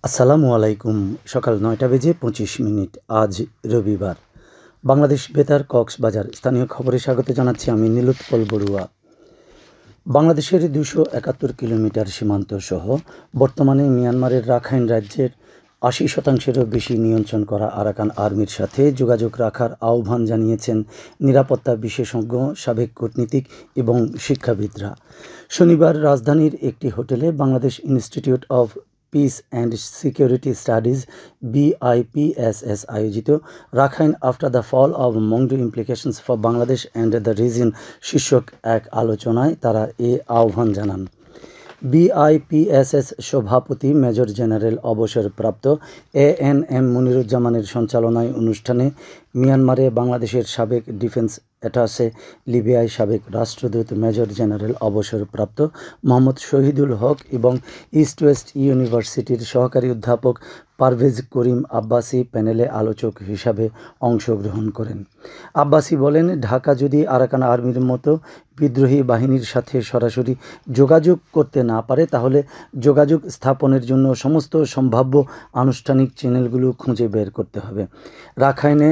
আসসালামু আলাইকুম। সকাল ৯টা বেজে ২৫ মিনিট। আজ রবিবার। বাংলাদেশ বেতার কক্সবাজার স্থানীয় খবরে স্বাগত জানাচ্ছি আমি নীলোৎপল বড়ুয়া। বাংলাদেশের ২৭১ কিলোমিটার সীমান্ত সহ বর্তমানে মিয়ানমারের রাখাইন রাজ্যের ৮০%-এরও বেশি নিয়ন্ত্রণ করা আরাকান আর্মির সাথে যোগাযোগ রাখার আহ্বান জানিয়েছেন নিরাপত্তা বিশেষজ্ঞ, সাবেক কূটনীতিক এবং শিক্ষাবিদরা। শনিবার রাজধানীর একটি হোটেলে Bangladesh institute of peace and security studies BIPSS আয়োজিত Rakhine after the fall of Maungdaw implications for Bangladesh and the reason শীর্ষক এক আলোচনায় তারা এ আহ্বান জানান। BIPSS সভাপতি মেজর জেনারেল অবসরপ্রাপ্ত ANM মনিরুজ্জামানের সঞ্চালনায় অনুষ্ঠানে মিয়ানমারে বাংলাদেশের সাবেক ডিফেন্স অ্যাটাশে, লিবিয়ায় সাবেক রাষ্ট্রদূত মেজর জেনারেল অবসরপ্রাপ্ত মোহাম্মদ শহীদুল হক এবং ইস্ট ওয়েস্ট ইউনিভার্সিটির সহকারী অধ্যাপক পারভেজ করিম আব্বাসি প্যানেলে আলোচক হিসাবে অংশগ্রহণ করেন। আব্বাসি বলেন, ঢাকা যদি আরাকান আর্মির মতো বিদ্রোহী বাহিনীর সাথে সরাসরি যোগাযোগ করতে না পারে, তাহলে যোগাযোগ স্থাপনের জন্য সমস্ত সম্ভাব্য আনুষ্ঠানিক চ্যানেলগুলো খুঁজে বের করতে হবে। রাখাইনে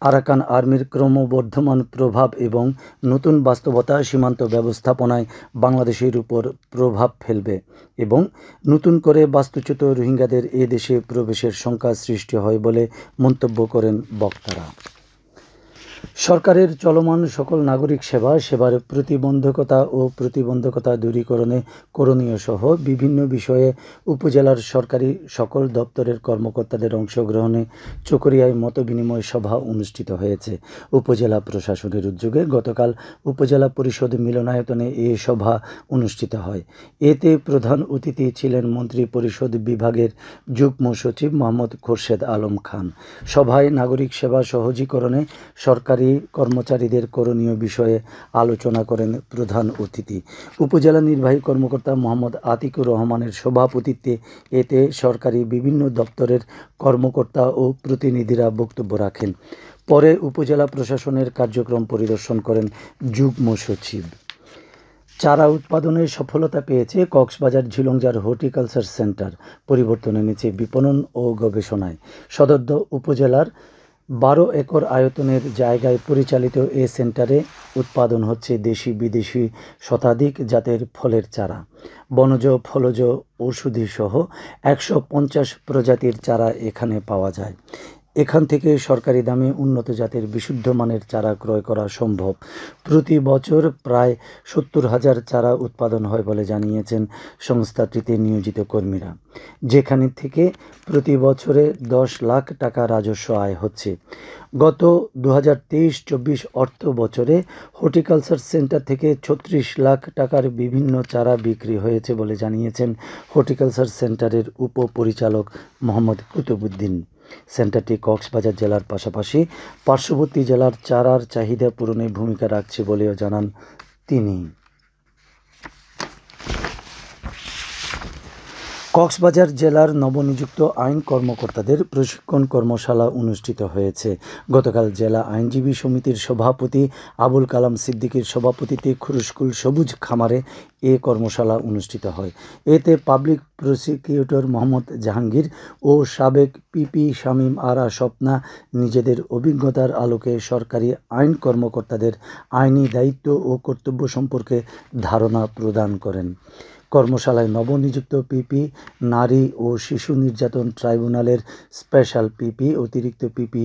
আরাকান আর্মির ক্রমবর্ধমান প্রভাব এবং নতুন বাস্তবতা সীমান্ত ব্যবস্থাপনায় বাংলাদেশের উপর প্রভাব ফেলবে এবং নতুন করে বাস্তুচ্যুত রোহিঙ্গাদের এ দেশে প্রবেশের শঙ্কা সৃষ্টি হয় বলে মন্তব্য করেন বক্তারা। সরকারের চলমান সকল নাগরিক সেবার প্রতিবন্ধকতা দূরীকরণে করণীয় সহ বিভিন্ন বিষয়ে উপজেলার সরকারি সকল দপ্তরের কর্মকর্তাদের অংশগ্রহণে চকরিয়ায় মতবিনিময় সভা অনুষ্ঠিত হয়েছে। উপজেলা প্রশাসনের উদ্যোগে গতকাল উপজেলা পরিষদ মিলনায়তনে এ সভা অনুষ্ঠিত হয়। এতে প্রধান অতিথি ছিলেন মন্ত্রী পরিষদ বিভাগের যুগ্ম সচিব মোহাম্মদ খোরশেদ আলম খান। সভায় নাগরিক সেবা সহজীকরণে সরকারি কর্মচারীদের করণীয় বিষয়ে আলোচনা করেন প্রধান অতিথি। উপজেলা নির্বাহী কর্মকর্তা মোহাম্মদ আতিকুর রহমানের সভাপতিত্বে এতে সরকারি বিভিন্ন দপ্তরের কর্মকর্তা ও প্রতিনিধিরা বক্তব্য রাখেন। পরে উপজেলা প্রশাসনের কার্যক্রম পরিদর্শন করেন যুগ্ম সচিব। চারা উৎপাদনের সফলতা পেয়েছে কক্সবাজার ঝিলংজার হর্টিকালচার সেন্টার। পরিবর্তন এনেছে বিপণন ও গবেষণায়। সদর উপজেলার 12 একর আয়তনের জায়গায় পরিচালিত এ সেন্টারে উৎপাদন হচ্ছে দেশি বিদেশি শতাধিক জাতের ফলের চারা, বনজ ফলজ ঔষধি সহ 150 প্রজাতির চারা এখানে পাওয়া যায়। এখান থেকে সরকারি দামে উন্নত জাতের বিশুদ্ধ মানের চারা ক্রয় করা সম্ভব। প্রতি বছর প্রায় 70,000 চারা উৎপাদন হয় বলে জানিয়েছেন সংস্থাটিতে নিয়োজিত কর্মীরা, যেখানে থেকে প্রতি বছরে 10 লাখ টাকা রাজস্ব আয় হচ্ছে। গত 2023-24 অর্থ বছরে হর্টিকালচার সেন্টার থেকে 36 লাখ টাকার বিভিন্ন চারা বিক্রি হয়েছে বলে জানিয়েছেন হর্টিকালচার সেন্টারের উপপরিচালক মোহাম্মদ কুতুবুদ্দিন। সেন্টারটি কক্সবাজার জেলার পাশাপাশি পার্শ্ববর্তী জেলার চারার চাহিদা পূরণে ভূমিকা রাখছে বলেও জানান তিনি। কক্সবাজার জেলার নবনিযুক্ত আইন কর্মকর্তাদের প্রশিক্ষণ কর্মশালা অনুষ্ঠিত হয়েছে। গতকাল জেলা আইনজীবী সমিতির সভাপতি আবুল কালাম সিদ্দিকীর সভাপতিত্বে খুরুশকুল সবুজ খামারে এ কর্মশালা অনুষ্ঠিত হয়। এতে পাবলিক প্রসিকিউটর মোহাম্মদ জাহাঙ্গীর ও সাবেক পিপি শামীম আরা স্বপ্না নিজেদের অভিজ্ঞতার আলোকে সরকারি আইন কর্মকর্তাদের আইনি দায়িত্ব ও কর্তব্য সম্পর্কে ধারণা প্রদান করেন। কর্মশালায় নবনিযুক্ত পিপি, নারী ও শিশু নির্যাতন ট্রাইব্যুনালের স্পেশাল পিপি, অতিরিক্ত পিপি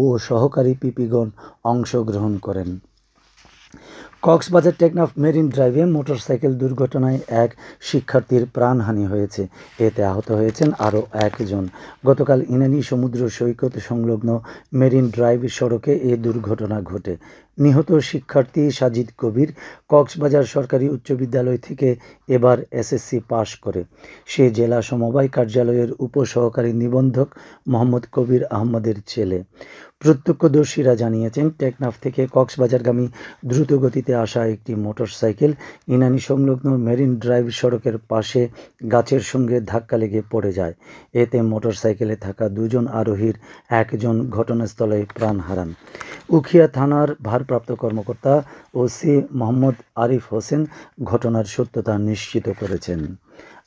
ও সহকারী পিপিগণ অংশগ্রহণ করেন। কক্সবাজার টেকনাফ মেরিন ড্রাইভে মোটরসাইকেল দুর্ঘটনায় এক শিক্ষার্থীর প্রাণহানি হয়েছে। এতে আহত হয়েছেন আরও একজন। গতকাল ইনানী সমুদ্র সৈকত সংলগ্ন মেরিন ড্রাইভ সড়কে এ দুর্ঘটনা ঘটে। নিহত শিক্ষার্থী সাজিদ কবির কক্সবাজার সরকারি উচ্চ বিদ্যালয় থেকে এবার এসএসসি পাশ করে। সে জেলা সমবায় কার্যালয়ের উপসহকারী নিবন্ধক মোহাম্মদ কবির আহমদের ছেলে। প্রত্যক্ষদর্শীরা জানিয়েছেন, টেকনাফ থেকে কক্সবাজারগামী দ্রুতগতিতে আসা একটি মোটরসাইকেল ইনানী সংলগ্ন মেরিন ড্রাইভ সড়কের পাশে গাছের সঙ্গে ধাক্কা লেগে পড়ে যায়। এতে মোটরসাইকেলে থাকা 2 জন আরোহীর একজন ঘটনাস্থলে প্রাণ হারান। উখিয়া থানার ভারপ্রাপ্ত কর্মকর্তা ওসি মোহাম্মদ আরিফ হোসেন ঘটনার সত্যতা নিশ্চিত করেছেন।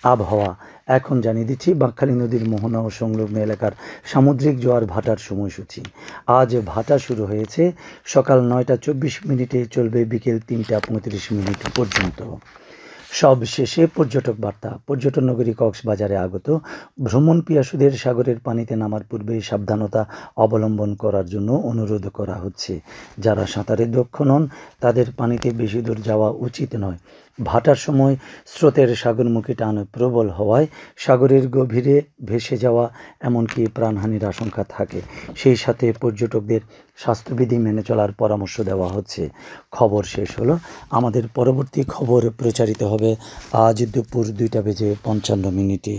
আবহাওয়া এখন জানিয়ে দিচ্ছি বাঁকখালী নদীর মোহনা ও সংলগ্ন এলাকার সামুদ্রিক জোয়ার ভাটার সময়সূচি। আজ ভাটা শুরু হয়েছে সকাল 9টা 24 মিনিটে, চলবে বিকেল 3টা 35 মিনিট পর্যন্ত। সব শেষে পর্যটক বার্তা। পর্যটন নগরী কক্সবাজারে আগত ভ্রমণ পিয়াসুদের সাগরের পানিতে নামার পূর্বে সাবধানতা অবলম্বন করার জন্য অনুরোধ করা হচ্ছে। যারা সাঁতারে দক্ষ নন তাদের পানিতে বেশি দূর যাওয়া উচিত নয়। ভাটার সময় স্রোতের সাগরমুখী টান প্রবল হওয়ায় সাগরের গভীরে ভেসে যাওয়া এমনকি প্রাণহানির আশঙ্কা থাকে। সেই সাথে পর্যটকদের স্বাস্থ্যবিধি মেনে চলার পরামর্শ দেওয়া হচ্ছে। খবর শেষ হলো। আমাদের পরবর্তী খবর প্রচারিত হবে আজ দুপুর 2টা বেজে 55 মিনিটে।